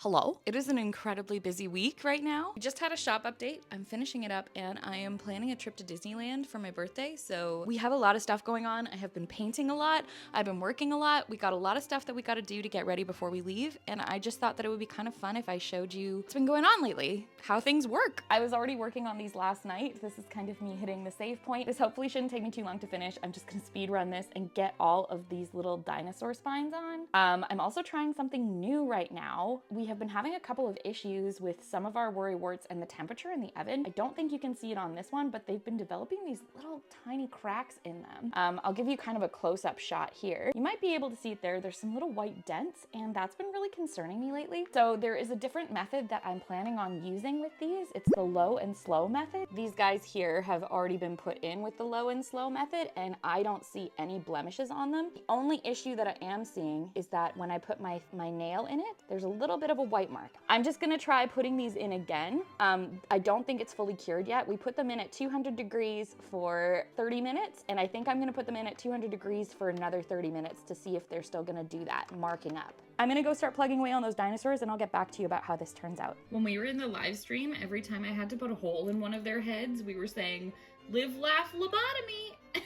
Hello. It is an incredibly busy week right now. We just had a shop update. I'm finishing it up and I am planning a trip to Disneyland for my birthday. So we have a lot of stuff going on. I have been painting a lot. I've been working a lot. We got a lot of stuff that we got to do to get ready before we leave. And I just thought that it would be kind of fun if I showed you what's been going on lately, how things work. I was already working on these last night. This is kind of me hitting the save point. This hopefully shouldn't take me too long to finish. I'm just gonna speed run this and get all of these little dinosaur spines on. I'm also trying something new right now. We have been having a couple of issues with some of our worrywarts and the temperature in the oven. I don't think you can see it on this one, but they've been developing these little tiny cracks in them. I'll give you kind of a close-up shot here. You might be able to see it there. There's some little white dents, and that's been really concerning me lately. So there is a different method that I'm planning on using with these. It's the low and slow method. These guys here have already been put in with the low and slow method, and I don't see any blemishes on them. The only issue that I am seeing is that when I put my nail in it, there's a little bit of a white mark. I'm just gonna try putting these in again. I don't think it's fully cured yet. We put them in at 200 degrees for 30 minutes, and I think I'm gonna put them in at 200 degrees for another 30 minutes to see if they're still gonna do that, marking up. I'm gonna go start plugging away on those dinosaurs, and I'll get back to you about how this turns out. When we were in the live stream, every time I had to put a hole in one of their heads, we were saying, "Live, laugh, lobotomy."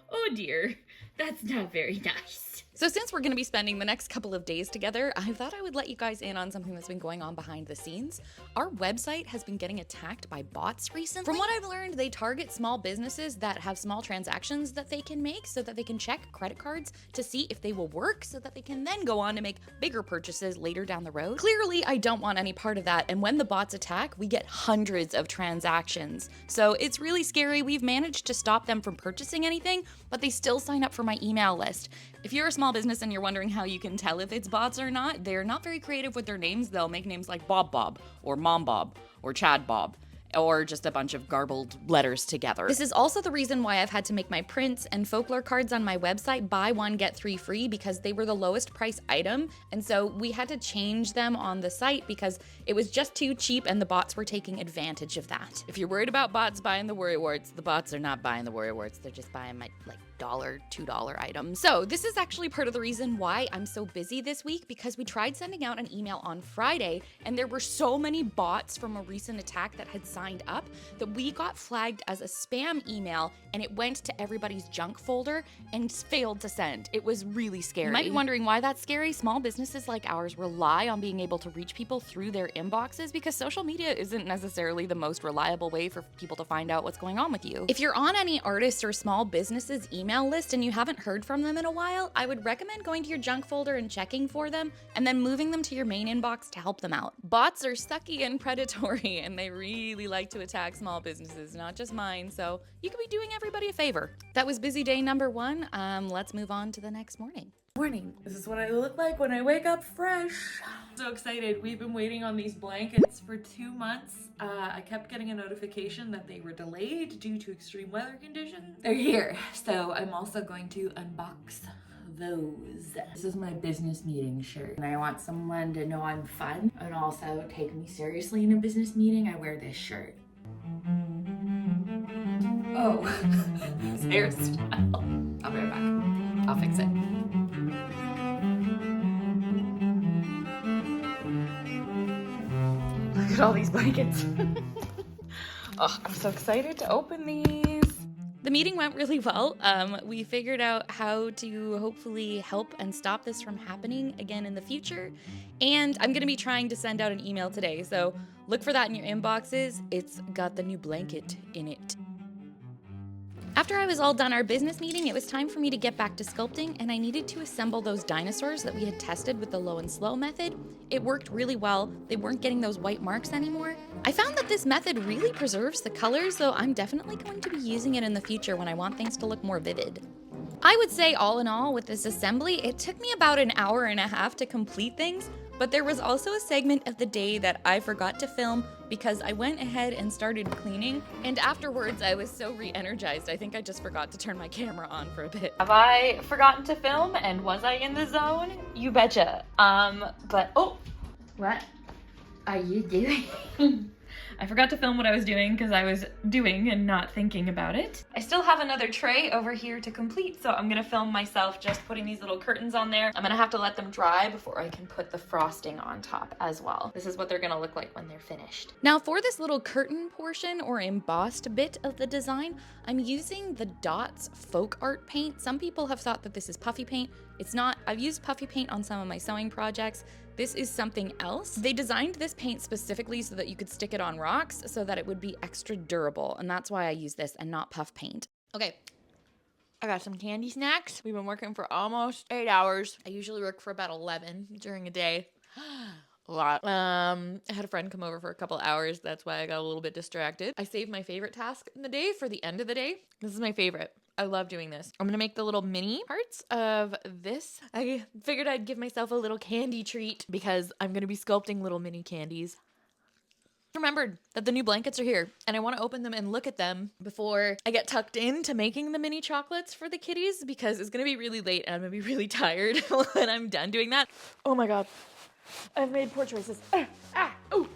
Oh dear, that's not very nice. So since we're gonna be spending the next couple of days together, I thought I would let you guys in on something that's been going on behind the scenes. Our website has been getting attacked by bots recently. From what I've learned, they target small businesses that have small transactions that they can make so that they can check credit cards to see if they will work so that they can then go on to make bigger purchases later down the road. Clearly, I don't want any part of that, and when the bots attack, we get hundreds of transactions. So it's really scary. We've managed to stop them from purchasing anything, but they still sign up for my email list. If you're a small business and you're wondering how you can tell if it's bots or not, they're not very creative with their names. They'll make names like Bob Bob or Mom Bob or Chad Bob, or just a bunch of garbled letters together. This is also the reason why I've had to make my prints and folklore cards on my website buy one, get three free, because they were the lowest price item. And so we had to change them on the site because it was just too cheap and the bots were taking advantage of that. If you're worried about bots buying the worrywarts, the bots are not buying the worrywarts. They're just buying my $1, $2 items. So this is actually part of the reason why I'm so busy this week, because we tried sending out an email on Friday and there were so many bots from a recent attack that had signed up that we got flagged as a spam email and it went to everybody's junk folder and failed to send. It was really scary. You might be wondering why that's scary. Small businesses like ours rely on being able to reach people through their inboxes because social media isn't necessarily the most reliable way for people to find out what's going on with you. If you're on any artists or small businesses email list and you haven't heard from them in a while, I would recommend going to your junk folder and checking for them and then moving them to your main inbox to help them out. Bots are sucky and predatory and they really like to attack small businesses, not just mine, so you could be doing everybody a favor. That was busy day number one. Let's move on to the next morning. Morning. This is what I look like when I wake up fresh. So excited. We've been waiting on these blankets for 2 months. I kept getting a notification that they were delayed due to extreme weather conditions. They're here. So I'm also going to unbox those. This is my business meeting shirt. And I want someone to know I'm fun and also take me seriously in a business meeting. I wear this shirt. Oh, this hairstyle. I'll be right back. I'll fix it. Look at all these blankets. Oh, I'm so excited to open these. The meeting went really well. We figured out how to hopefully help and stop this from happening again in the future. And I'm gonna be trying to send out an email today, so look for that in your inboxes. It's got the new blanket in it. After I was all done our business meeting, it was time for me to get back to sculpting, and I needed to assemble those dinosaurs that we had tested with the low and slow method. It worked really well. They weren't getting those white marks anymore. I found that this method really preserves the colors, so I'm definitely going to be using it in the future when I want things to look more vivid. I would say all in all with this assembly, it took me about an hour and a half to complete things, but there was also a segment of the day that I forgot to film because I went ahead and started cleaning, and afterwards I was so re-energized, I think I just forgot to turn my camera on for a bit. Have I forgotten to film and was I in the zone? You betcha. But, oh, what are you doing? I forgot to film what I was doing because I was doing and not thinking about it. I still have another tray over here to complete, so I'm gonna film myself just putting these little curtains on there. I'm gonna have to let them dry before I can put the frosting on top as well. This is what they're gonna look like when they're finished. Now for this little curtain portion or embossed bit of the design, I'm using the Dots folk art paint. Some people have thought that this is puffy paint. It's not. I've used puffy paint on some of my sewing projects. This is something else. They designed this paint specifically so that you could stick it on rocks so that it would be extra durable. And that's why I use this and not puff paint. Okay, I got some candy snacks. We've been working for almost 8 hours. I usually work for about 11 during a day. A lot. I had a friend come over for a couple hours. That's why I got a little bit distracted. I saved my favorite task in the day for the end of the day. This is my favorite. I love doing this. I'm gonna make the little mini parts of this. I figured I'd give myself a little candy treat because I'm gonna be sculpting little mini candies. Remembered that the new blankets are here and I want to open them and look at them before I get tucked into making the mini chocolates for the kitties because it's gonna be really late and I'm gonna be really tired when I'm done doing that. Oh my god, I've made poor choices. Oh.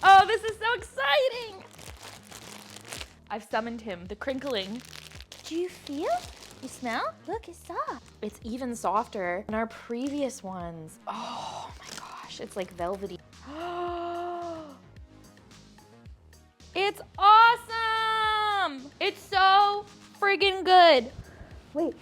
Oh, this is so exciting! I've summoned him, the crinkling. Do you feel? You smell? Look, it's soft. It's even softer than our previous ones. Oh my gosh, it's like velvety. It's awesome! It's so friggin' good. Wait.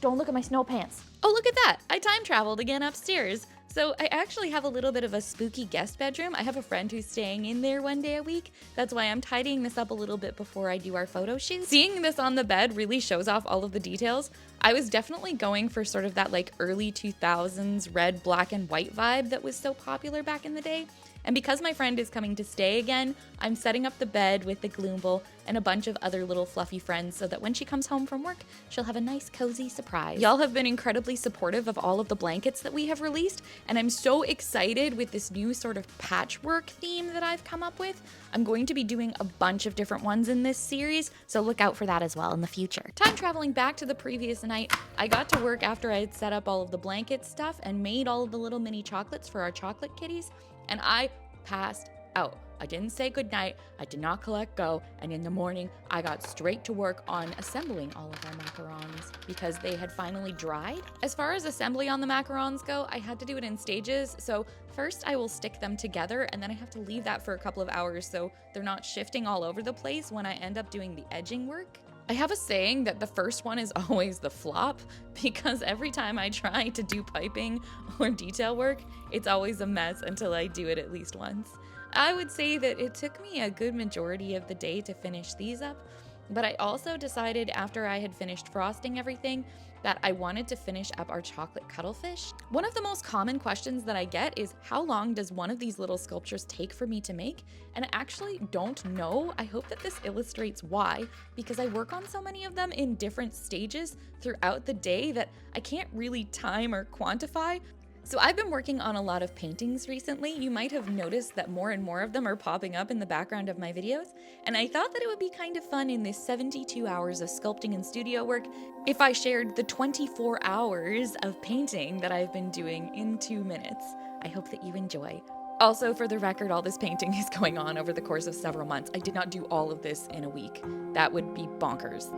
Don't look at my snow pants. Oh, look at that. I time traveled again upstairs. So I actually have a little bit of a spooky guest bedroom. I have a friend who's staying in there one day a week. That's why I'm tidying this up a little bit before I do our photo shoot. Seeing this on the bed really shows off all of the details. I was definitely going for sort of that like early 2000s red, black, and white vibe that was so popular back in the day. And because my friend is coming to stay again, I'm setting up the bed with the Gloomble and a bunch of other little fluffy friends so that when she comes home from work, she'll have a nice cozy surprise. Y'all have been incredibly supportive of all of the blankets that we have released, and I'm so excited with this new sort of patchwork theme that I've come up with. I'm going to be doing a bunch of different ones in this series, so look out for that as well in the future. Time traveling back to the previous night, I got to work after I had set up all of the blanket stuff and made all of the little mini chocolates for our chocolate kitties, and I passed out. I didn't say goodnight, I did not collect go, and in the morning, I got straight to work on assembling all of our macarons because they had finally dried. As far as assembly on the macarons go, I had to do it in stages, so first I will stick them together and then I have to leave that for a couple of hours so they're not shifting all over the place when I end up doing the edging work. I have a saying that the first one is always the flop because every time I try to do piping or detail work, it's always a mess until I do it at least once. I would say that it took me a good majority of the day to finish these up, but I also decided after I had finished frosting everything that I wanted to finish up our chocolate cuttlefish. One of the most common questions that I get is how long does one of these little sculptures take for me to make? And I actually don't know. I hope that this illustrates why, because I work on so many of them in different stages throughout the day that I can't really time or quantify. So I've been working on a lot of paintings recently. You might have noticed that more and more of them are popping up in the background of my videos, and I thought that it would be kind of fun in this 72 hours of sculpting and studio work if I shared the 24 hours of painting that I've been doing in 2 minutes. I hope that you enjoy. Also, for the record, all this painting is going on over the course of several months. I did not do all of this in a week. That would be bonkers.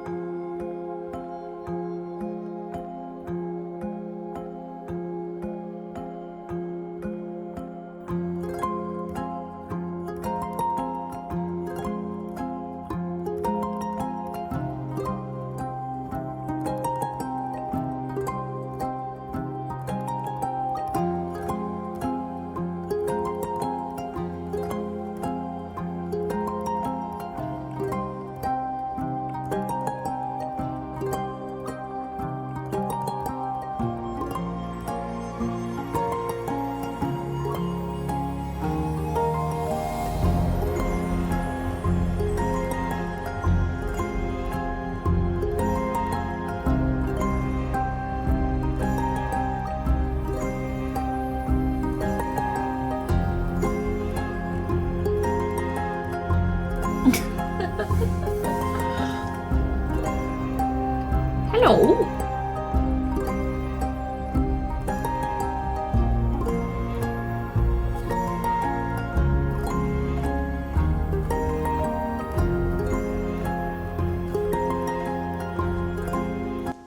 Hello.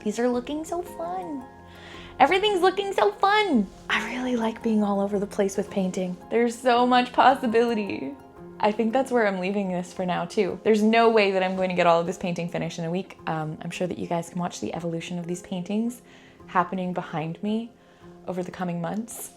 These are looking so fun. Everything's looking so fun. I really like being all over the place with painting. There's so much possibility. I think that's where I'm leaving this for now too. There's no way that I'm going to get all of this painting finished in a week. I'm sure that you guys can watch the evolution of these paintings happening behind me over the coming months.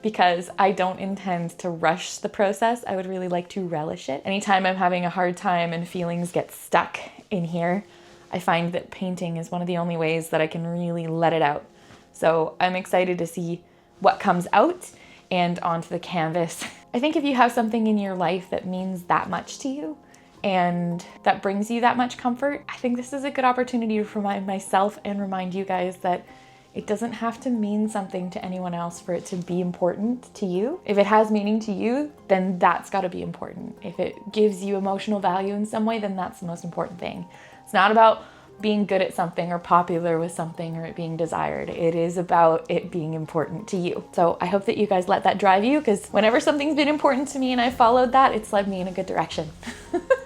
Because I don't intend to rush the process. I would really like to relish it. Anytime I'm having a hard time and feelings get stuck in here, I find that painting is one of the only ways that I can really let it out. So I'm excited to see what comes out and onto the canvas. I think if you have something in your life that means that much to you and that brings you that much comfort, I think this is a good opportunity to remind myself and remind you guys that it doesn't have to mean something to anyone else for it to be important to you. If it has meaning to you, then that's gotta be important. If it gives you emotional value in some way, then that's the most important thing. It's not about being good at something or popular with something or it being desired. It is about it being important to you. So I hope that you guys let that drive you, because whenever something's been important to me and I followed that, it's led me in a good direction.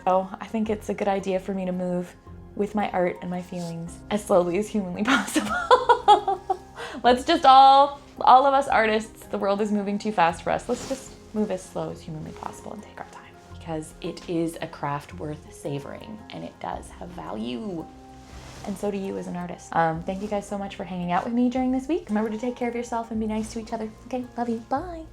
So I think it's a good idea for me to move with my art and my feelings as slowly as humanly possible. Let's just all of us artists, the world is moving too fast for us. Let's just move as slow as humanly possible and take our time, because it is a craft worth savoring and it does have value. And so do you as an artist. Thank you guys so much for hanging out with me during this week. Remember to take care of yourself and be nice to each other. Okay, love you, bye.